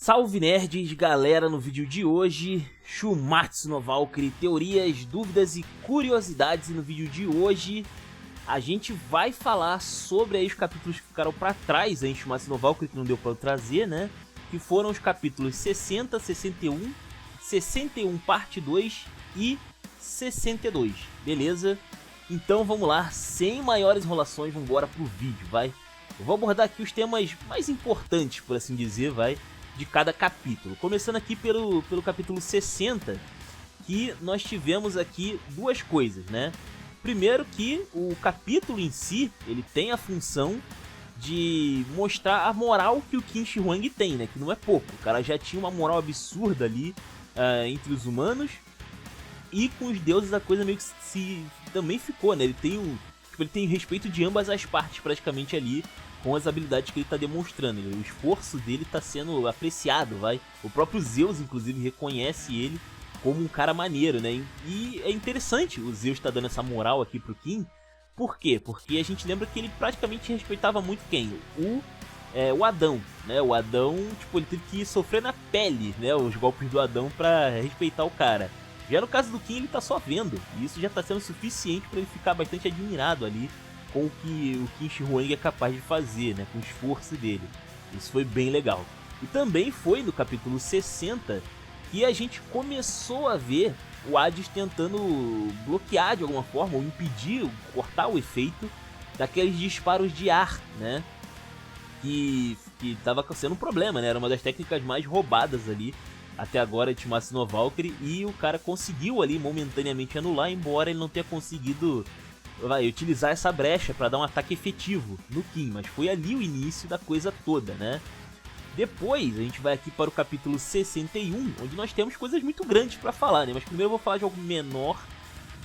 Salve nerds, galera, no vídeo de hoje, Shumatsu no Valkyrie, teorias, dúvidas e curiosidades. E no vídeo de hoje a gente vai falar sobre aí os capítulos que ficaram pra trás em Shumatsu no Valkyrie, que não deu pra eu trazer, né? Que foram os capítulos 60, 61, 61 parte 2 e 62, beleza? Então vamos lá, sem maiores enrolações, vamos embora pro vídeo, vai? Eu vou abordar aqui os temas mais importantes, por assim dizer, vai? De cada capítulo. Começando aqui pelo capítulo 60, que nós tivemos aqui duas coisas, né? Primeiro que o capítulo em si, ele tem a função de mostrar a moral que o Qin Shi Huang tem, né? Que não é pouco. O cara já tinha uma moral absurda ali entre os humanos, e com os deuses a coisa meio que também ficou, né? Ele tem respeito de ambas as partes praticamente ali, com as habilidades que ele está demonstrando. O esforço dele está sendo apreciado, vai. O próprio Zeus, inclusive, reconhece ele como um cara maneiro, né? E é interessante o Zeus tá dando essa moral aqui pro Qin. Por quê? Porque a gente lembra que ele praticamente respeitava muito quem? O Adão, né? O Adão, tipo, ele teve que sofrer na pele, né? Os golpes do Adão pra respeitar o cara. Já no caso do Qin, ele tá só vendo. E isso já tá sendo suficiente para ele ficar bastante admirado ali com o que o Qin Shi Huang é capaz de fazer, né, com o esforço dele. Isso foi bem legal. E também foi no capítulo 60 que a gente começou a ver o Hades tentando bloquear de alguma forma, ou impedir, cortar o efeito daqueles disparos de ar, né, que tava sendo um problema, né, era uma das técnicas mais roubadas ali até agora de Shumatsu no Valkyrie, e o cara conseguiu ali momentaneamente anular, embora ele não tenha conseguido utilizar essa brecha para dar um ataque efetivo no Qin, mas foi ali o início da coisa toda, né? Depois a gente vai aqui para o capítulo 61, onde nós temos coisas muito grandes para falar, né? Mas primeiro eu vou falar de algo menor,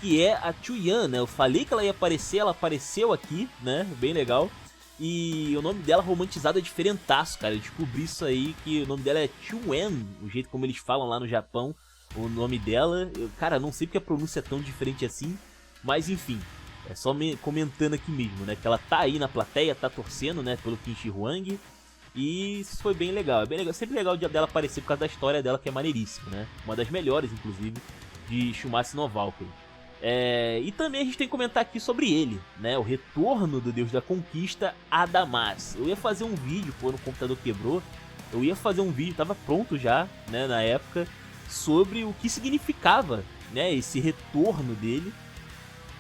que é a Chuyan, né? Eu falei que ela ia aparecer, ela apareceu aqui, né? Bem legal. E o nome dela romantizado é diferentaço, cara. Eu descobri isso aí, que o nome dela é Chuan, o jeito como eles falam lá no Japão, o nome dela. Cara, não sei porque a pronúncia é tão diferente assim, mas enfim. É só comentando aqui mesmo, né? Que ela tá aí na plateia, tá torcendo, né? Pelo Qin Shi Huang. E isso foi bem legal. É bem legal. Sempre legal o dia dela aparecer por causa da história dela, que é maneiríssima, né? Uma das melhores, inclusive, de Shumatsu no Valkyrie. E também a gente tem que comentar aqui sobre ele, né? O retorno do Deus da Conquista, Adamas. Eu ia fazer um vídeo quando o computador quebrou. Eu ia fazer um vídeo, tava pronto já, né? Na época, sobre o que significava, né? Esse retorno dele.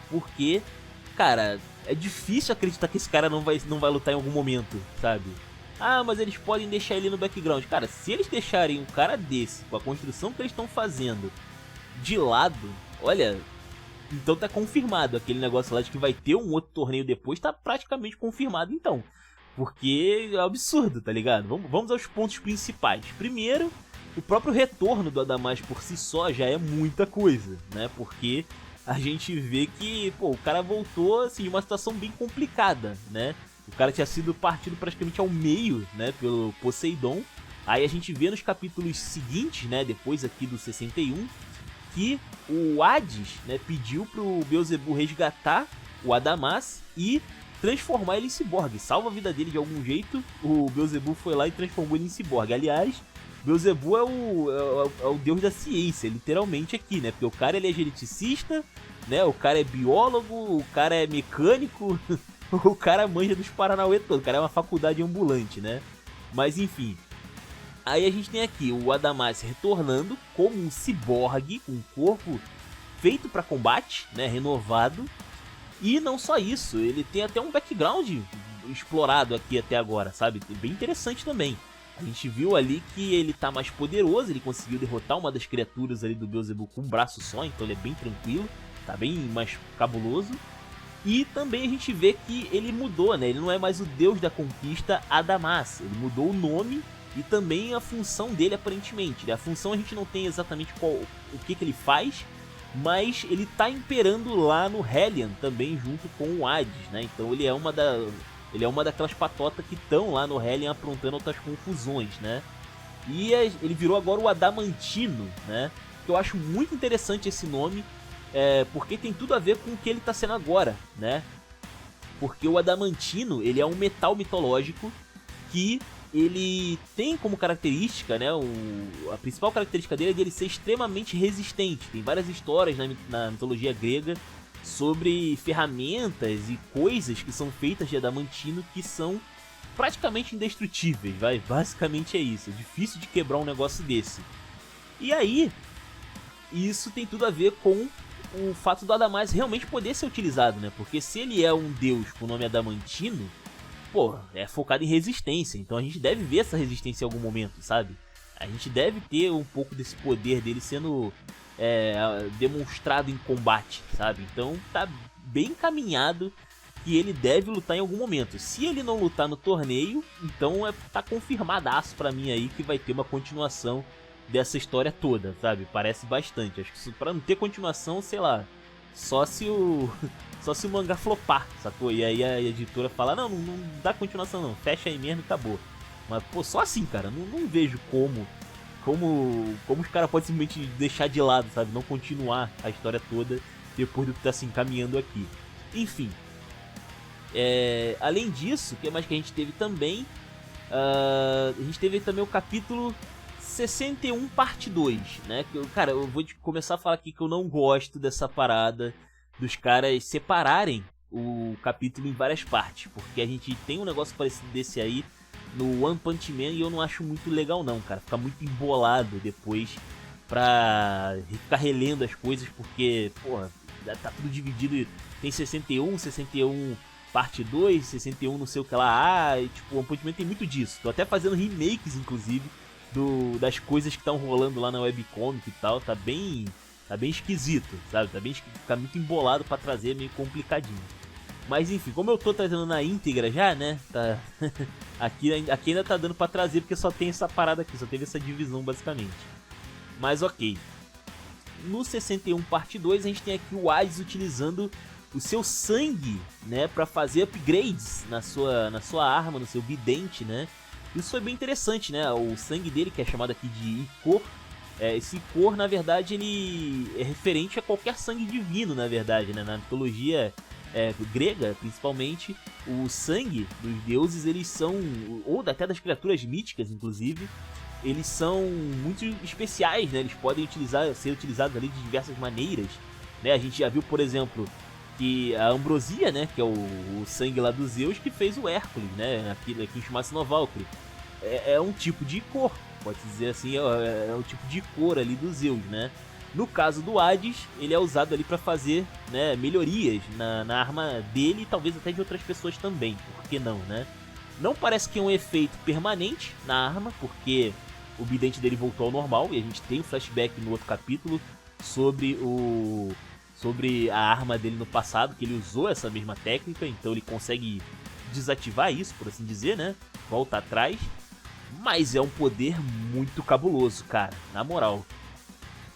Porque, cara, é difícil acreditar que esse cara não vai lutar em algum momento, sabe? Ah, mas eles podem deixar ele no background. Cara, se eles deixarem um cara desse, com a construção que eles estão fazendo, de lado, olha, então tá confirmado. Aquele negócio lá de que vai ter um outro torneio depois, tá praticamente confirmado então. Porque é absurdo, tá ligado? Vamos aos pontos principais. Primeiro, o próprio retorno do Adamas por si só já é muita coisa, né? Porque a gente vê que, pô, o cara voltou, assim, de uma situação bem complicada, né? O cara tinha sido partido praticamente ao meio, né, pelo Poseidon. Aí a gente vê nos capítulos seguintes, né, depois aqui do 61, que o Hades, né, pediu pro Beelzebub resgatar o Adamas e transformar ele em ciborgue. Salva a vida dele de algum jeito, o Beelzebub foi lá e transformou ele em ciborgue. Aliás, Beelzebub é o deus da ciência, literalmente aqui, né? Porque o cara ele é geneticista, né? O cara é biólogo, o cara é mecânico, o cara manja dos Paranauê todo, o cara é uma faculdade ambulante, né? Mas enfim. Aí a gente tem aqui o Adamas retornando como um ciborgue, com um corpo feito para combate, né? Renovado. E não só isso, ele tem até um background explorado aqui até agora, sabe? Bem interessante também. A gente viu ali que ele tá mais poderoso, ele conseguiu derrotar uma das criaturas ali do Beelzebub com um braço só, então ele é bem tranquilo, tá bem mais cabuloso. E também a gente vê que ele mudou, né? Ele não é mais o Deus da Conquista Adamas, ele mudou o nome e também a função dele aparentemente, né? A função a gente não tem exatamente o que ele faz, mas ele tá imperando lá no Hellion também junto com o Hades, né? Então ele é uma daquelas patotas que estão lá no Hellion aprontando outras confusões, né? E ele virou agora o Adamantino, né? Que eu acho muito interessante esse nome, porque tem tudo a ver com o que ele está sendo agora, né? Porque o Adamantino, ele é um metal mitológico que ele tem como característica, né, a principal característica dele é dele ser extremamente resistente. Tem várias histórias na mitologia grega sobre ferramentas e coisas que são feitas de adamantino que são praticamente indestrutíveis, vai. Basicamente é isso, é difícil de quebrar um negócio desse. E aí, isso tem tudo a ver com o fato do Adamás realmente poder ser utilizado, né? Porque se ele é um deus com o nome adamantino, pô, é focado em resistência, então a gente deve ver essa resistência em algum momento, sabe? A gente deve ter um pouco desse poder dele sendo demonstrado em combate, sabe? Então tá bem encaminhado que ele deve lutar em algum momento. Se ele não lutar no torneio, então tá confirmadaço pra mim aí que vai ter uma continuação dessa história toda, sabe? Parece bastante. Acho que pra não ter continuação, sei lá, só se o mangá flopar, sacou? E aí a editora fala, não dá continuação não, fecha aí mesmo e acabou. Mas, pô, só assim, cara, não vejo como os caras podem simplesmente deixar de lado, sabe? Não continuar a história toda depois do que tá se encaminhando aqui. Enfim. Além disso, o que mais que a gente teve também? A gente teve também o capítulo 61 parte 2, né? Cara, eu vou começar a falar aqui que eu não gosto dessa parada dos caras separarem o capítulo em várias partes, porque a gente tem um negócio parecido desse aí no One Punch Man e eu não acho muito legal não, cara. Fica muito embolado depois pra ficar relendo as coisas, porque, porra, tá tudo dividido, tem 61 parte 2, 61 não sei o que lá, e tipo, One Punch Man tem muito disso. Tô até fazendo remakes, inclusive, das coisas que estão rolando lá na webcomic e tal, tá bem esquisito, sabe? Fica muito embolado pra trazer, meio complicadinho. Mas enfim, como eu tô trazendo na íntegra já, né? Tá... aqui ainda tá dando pra trazer, porque só tem essa parada aqui, só teve essa divisão basicamente. Mas ok. No 61 parte 2 a gente tem aqui o Hades utilizando o seu sangue, né? Pra fazer upgrades na sua arma, no seu bidente, né? Isso foi bem interessante, né? O sangue dele, que é chamado aqui de Ichor. Esse Ichor, na verdade, ele é referente a qualquer sangue divino, na verdade, né? Na mitologia grega, principalmente, o sangue dos deuses, eles são, ou até das criaturas míticas, inclusive, eles são muito especiais, né? Eles podem ser utilizados ali de diversas maneiras, né? A gente já viu, por exemplo, que a ambrosia, né? Que é o sangue lá dos Zeus, que fez o Hércules, né? Aqui em Shumatsu no Valkyrie. É um tipo de cor, pode dizer assim, é um tipo de cor ali dos Zeus, né? No caso do Hades, ele é usado ali para fazer, né, melhorias na arma dele e talvez até de outras pessoas também, por que não, né? Não parece que é um efeito permanente na arma, porque o bidente dele voltou ao normal e a gente tem um flashback no outro capítulo sobre a arma dele no passado, que ele usou essa mesma técnica, então ele consegue desativar isso, por assim dizer, né? Volta atrás. Mas é um poder muito cabuloso, cara, na moral.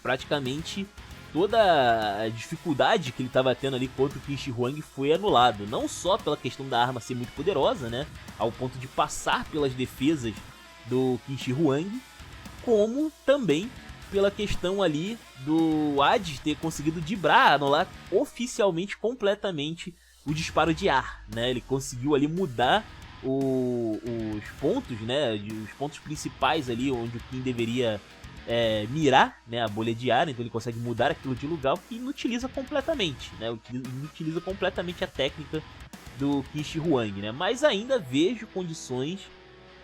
Praticamente toda a dificuldade que ele estava tendo ali contra o Qin Shi Huang foi anulado. Não só pela questão da arma ser muito poderosa, né? Ao ponto de passar pelas defesas do Qin Shi Huang, como também pela questão ali do Hades ter conseguido anular oficialmente, completamente, o disparo de ar, né? Ele conseguiu ali mudar os pontos, né? Os pontos principais ali onde o Qin deveria mirar, né, a bolha de ar, então ele consegue mudar aquilo de lugar, que inutiliza completamente, né, inutiliza completamente a técnica do Qin Shi Huang, né, mas ainda vejo condições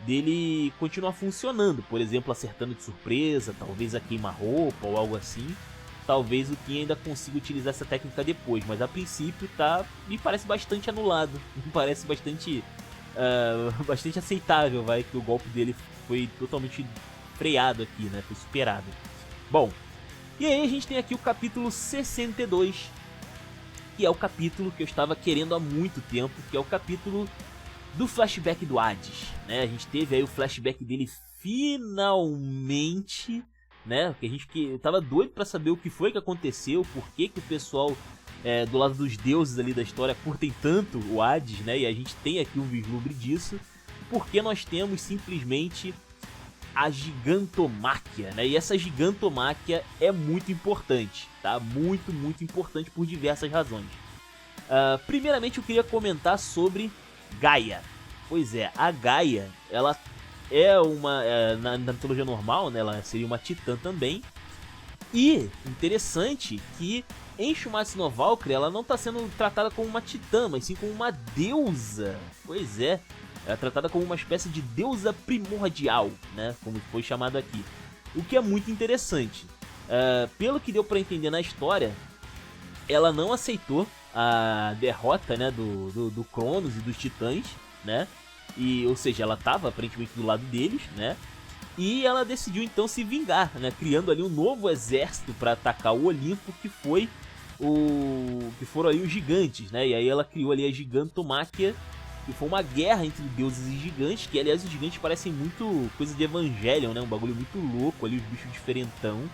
dele continuar funcionando, por exemplo, acertando de surpresa, talvez a queima-roupa ou algo assim. Talvez o Qin ainda consiga utilizar essa técnica depois, mas a princípio me parece bastante anulado, me parece bastante aceitável, que o golpe dele foi totalmente freado aqui, né? Foi superado. Bom, e aí a gente tem aqui o capítulo 62, que é o capítulo que eu estava querendo há muito tempo, que é o capítulo do flashback do Hades, né? A gente teve aí o flashback dele finalmente, né? Que eu tava doido pra saber o que foi que aconteceu, por que o pessoal do lado dos deuses ali da história curtem tanto o Hades, né? E a gente tem aqui um vislumbre disso, porque nós temos simplesmente a gigantomáquia, né? E essa gigantomáquia é muito importante, tá? Muito, muito importante por diversas razões. Primeiramente eu queria comentar sobre Gaia. Pois é, a Gaia, ela na mitologia normal, né, ela seria uma titã também. E interessante que em Shumatsu no Valkyrie ela não está sendo tratada como uma titã, mas sim como uma deusa. Pois é, ela é tratada como uma espécie de deusa primordial, né, como foi chamado aqui. O que é muito interessante. Pelo que deu para entender na história, ela não aceitou a derrota, né, do Cronos e dos titãs, né? Ou seja, ela estava aparentemente do lado deles, né? E ela decidiu então se vingar, né? Criando ali um novo exército para atacar o Olimpo, que foram ali os gigantes, né? E aí ela criou ali a Gigantomáquia, que foi uma guerra entre deuses e gigantes, que aliás os gigantes parecem muito coisa de Evangelion, né? Um bagulho muito louco ali, os bichos diferentão.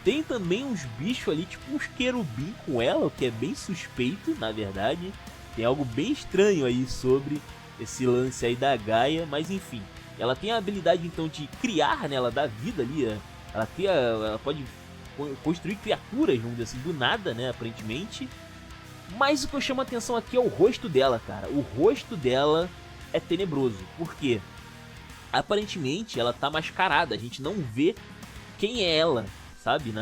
Tem também uns bichos ali, tipo uns querubim com ela, o que é bem suspeito, na verdade. Tem algo bem estranho aí sobre esse lance aí da Gaia, mas enfim. Ela tem a habilidade então de criar, né, ela dá vida ali, ela pode construir criaturas, vamos dizer assim, do nada, né, aparentemente. Mas o que eu chamo a atenção aqui é o rosto dela, cara. O rosto dela é tenebroso, porque aparentemente ela tá mascarada, a gente não vê quem é ela, sabe,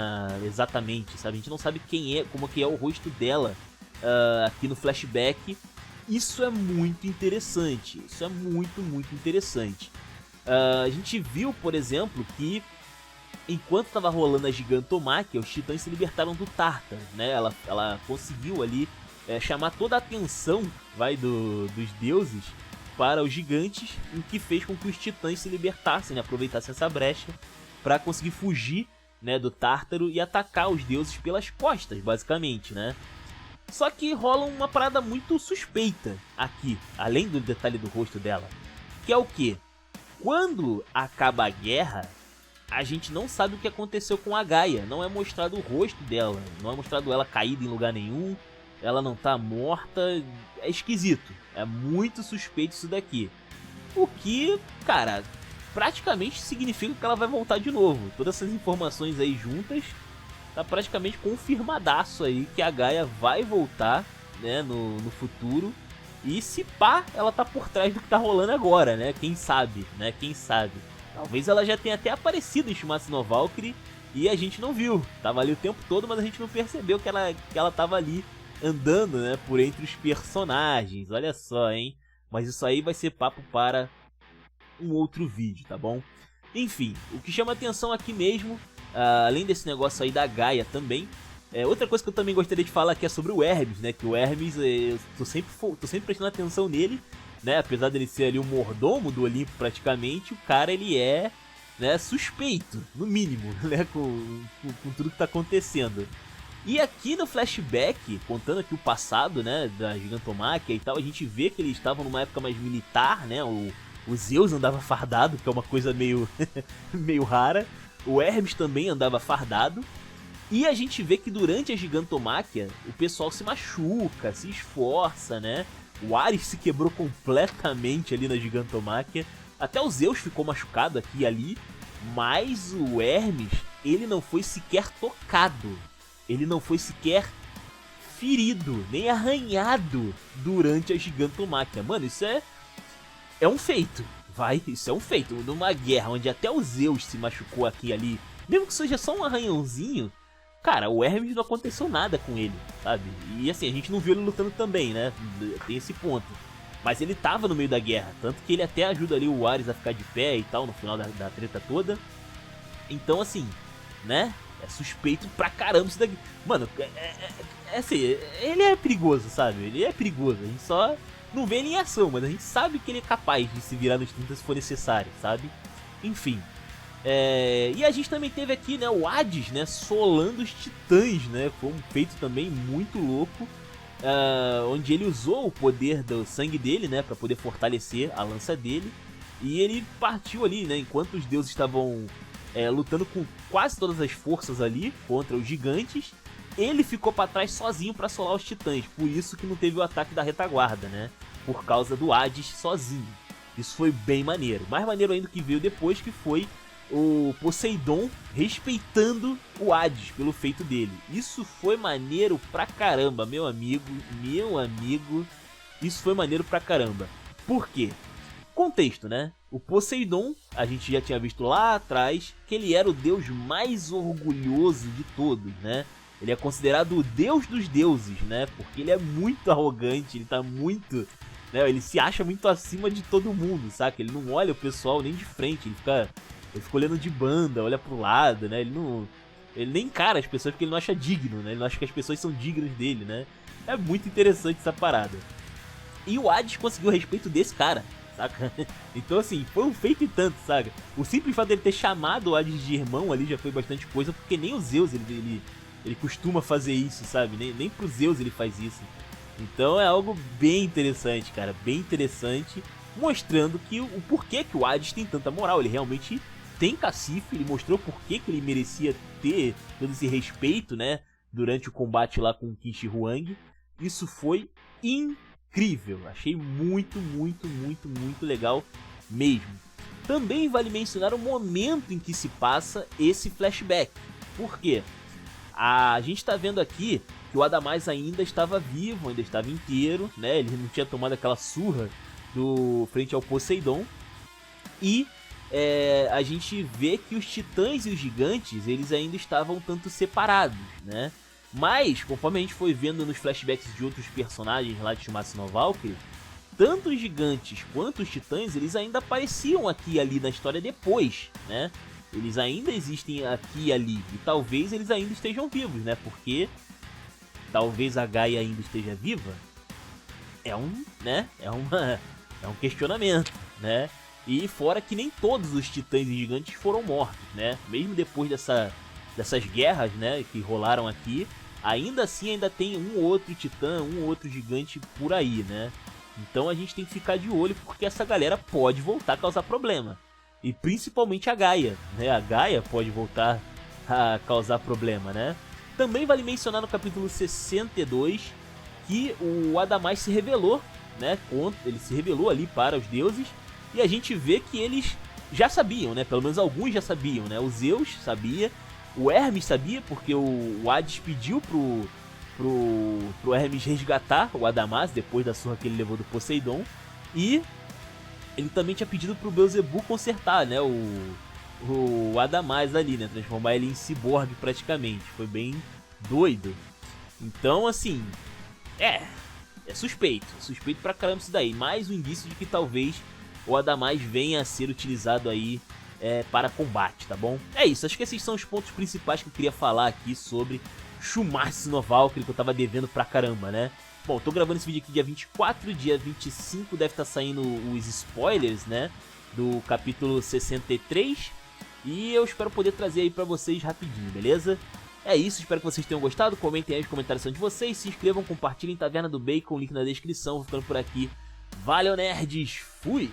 exatamente, sabe, a gente não sabe quem é, como que é o rosto dela aqui no flashback. Isso é muito interessante, isso é muito interessante. A gente viu, por exemplo, que enquanto estava rolando a Gigantomáquia, os titãs se libertaram do Tártaro, né? Ela conseguiu ali chamar toda a atenção dos deuses para os gigantes, o que fez com que os titãs se libertassem, né? Aproveitassem essa brecha para conseguir fugir, né, do Tártaro e atacar os deuses pelas costas, basicamente, né? Só que rola uma parada muito suspeita aqui, além do detalhe do rosto dela, que é o que? Quando acaba a guerra, a gente não sabe o que aconteceu com a Gaia, não é mostrado o rosto dela, não é mostrado ela caída em lugar nenhum, ela não tá morta, é esquisito, é muito suspeito isso daqui. O que, cara, praticamente significa que ela vai voltar de novo. Todas essas informações aí juntas, tá praticamente confirmadaço aí que a Gaia vai voltar, né, no futuro. E se pá, ela tá por trás do que tá rolando agora, né? Quem sabe, né? Quem sabe. Talvez ela já tenha até aparecido em Shumatsu no Valkyrie e a gente não viu. Tava ali o tempo todo, mas a gente não percebeu que ela tava ali andando, né, por entre os personagens. Olha só, hein? Mas isso aí vai ser papo para um outro vídeo, tá bom? Enfim, o que chama atenção aqui mesmo, além desse negócio aí da Gaia também, outra coisa que eu também gostaria de falar aqui é sobre o Hermes, né? Que o Hermes, eu tô sempre prestando atenção nele, né? Apesar dele ser ali o mordomo do Olimpo praticamente, o cara ele é, né, suspeito, no mínimo, né? Com tudo que tá acontecendo. E aqui no flashback, contando aqui o passado, né, da Gigantomáquia e tal, a gente vê que eles estavam numa época mais militar, né? O Zeus andava fardado, que é uma coisa meio, meio rara. O Hermes também andava fardado. E a gente vê que durante a Gigantomáquia, o pessoal se machuca, se esforça, né? O Ares se quebrou completamente ali na Gigantomáquia. Até o Zeus ficou machucado aqui e ali. Mas o Hermes, ele não foi sequer tocado. Ele não foi sequer ferido, nem arranhado durante a Gigantomáquia. Mano, isso é um feito, isso é um feito. Numa guerra onde até o Zeus se machucou aqui e ali, mesmo que seja só um arranhãozinho, cara, o Hermes não aconteceu nada com ele, sabe? E assim, a gente não viu ele lutando também, né? Tem esse ponto. Mas ele tava no meio da guerra, tanto que ele até ajuda ali o Ares a ficar de pé e tal, no final da treta toda. Então assim, né? É suspeito pra caramba isso daqui. Mano, assim, ele é perigoso, sabe? Ele é perigoso, a gente só não vê ele em ação, mas a gente sabe que ele é capaz de se virar nos 30 se for necessário, sabe? Enfim. E a gente também teve aqui, né, o Hades, né, solando os titãs, né? Foi um feito também muito louco, onde ele usou o poder do sangue dele, né, para poder fortalecer a lança dele. E ele partiu ali, né, enquanto os deuses estavam lutando com quase todas as forças ali contra os gigantes. Ele ficou para trás sozinho para solar os titãs, por isso que não teve o ataque da retaguarda, né? Por causa do Hades sozinho. Isso foi bem maneiro. Mais maneiro ainda que veio depois, que foi o Poseidon respeitando o Hades pelo feito dele. Isso foi maneiro pra caramba, meu amigo. Isso foi maneiro pra caramba. Por quê? Contexto, né? O Poseidon, a gente já tinha visto lá atrás, que ele era o deus mais orgulhoso de todos, né? Ele é considerado o deus dos deuses, né? Porque ele é muito arrogante, ele tá muito... né? Ele se acha muito acima de todo mundo, saca? Ele não olha o pessoal nem de frente, ele fica olhando de banda, olha pro lado, né? Ele nem encara as pessoas porque ele não acha digno, né? Ele não acha que as pessoas são dignas dele, né? É muito interessante essa parada. E o Hades conseguiu o respeito desse cara, saca? Então assim, foi um feito e tanto, saca? O simples fato dele ter chamado o Hades de irmão ali já foi bastante coisa, porque nem o Zeus ele costuma fazer isso, sabe? Nem pro Zeus ele faz isso. Então é algo bem interessante, cara, bem interessante, mostrando que o porquê que o Hades tem tanta moral. Ele realmente tem cacife, ele mostrou porquê que ele merecia ter todo esse respeito, né, durante o combate lá com o Qin Shi Huang. Isso foi incrível, achei muito legal mesmo. Também vale mencionar o momento em que se passa esse flashback. Por quê? A gente tá vendo aqui que o Adamais ainda estava vivo, ainda estava inteiro, né? Ele não tinha tomado aquela surra frente ao Poseidon. E a gente vê que os titãs e os gigantes, eles ainda estavam tanto separados, né? Mas, conforme a gente foi vendo nos flashbacks de outros personagens lá de Shumatsu no Valkyrie, tanto os gigantes quanto os titãs, eles ainda apareciam aqui e ali na história depois, né? Eles ainda existem aqui e ali, e talvez eles ainda estejam vivos, né? Porque talvez a Gaia ainda esteja viva. É um questionamento, né? E fora que nem todos os titãs e gigantes foram mortos, né? Mesmo depois dessas guerras, né, que rolaram aqui, ainda assim ainda tem um ou outro titã, um ou outro gigante por aí, né? Então a gente tem que ficar de olho porque essa galera pode voltar a causar problema. E principalmente a Gaia, né? A Gaia pode voltar a causar problema, né? Também vale mencionar no capítulo 62 que o Adamais se revelou, né? Ele se revelou ali para os deuses e a gente vê que eles já sabiam, né? Pelo menos alguns já sabiam, né? O Zeus sabia, o Hermes sabia porque o Hades pediu pro Hermes resgatar o Adamais depois da surra que ele levou do Poseidon, e ele também tinha pedido pro Beelzebub consertar, né, o Adamais ali, né, transformar ele em ciborgue praticamente. Foi bem doido. Então, assim, é suspeito pra caramba isso daí. Mais um indício de que talvez o Adamais venha a ser utilizado aí para combate, tá bom? É isso, acho que esses são os pontos principais que eu queria falar aqui sobre Shumatsu no Valkyrie, que eu tava devendo pra caramba, né? Bom, tô gravando esse vídeo aqui dia 24, dia 25 deve estar saindo os spoilers, né, do capítulo 63, e eu espero poder trazer aí pra vocês rapidinho, beleza? É isso, espero que vocês tenham gostado, comentem aí os comentários de vocês, se inscrevam, compartilhem Taverna do Bacon, link na descrição, vou ficando por aqui. Valeu, nerds, fui!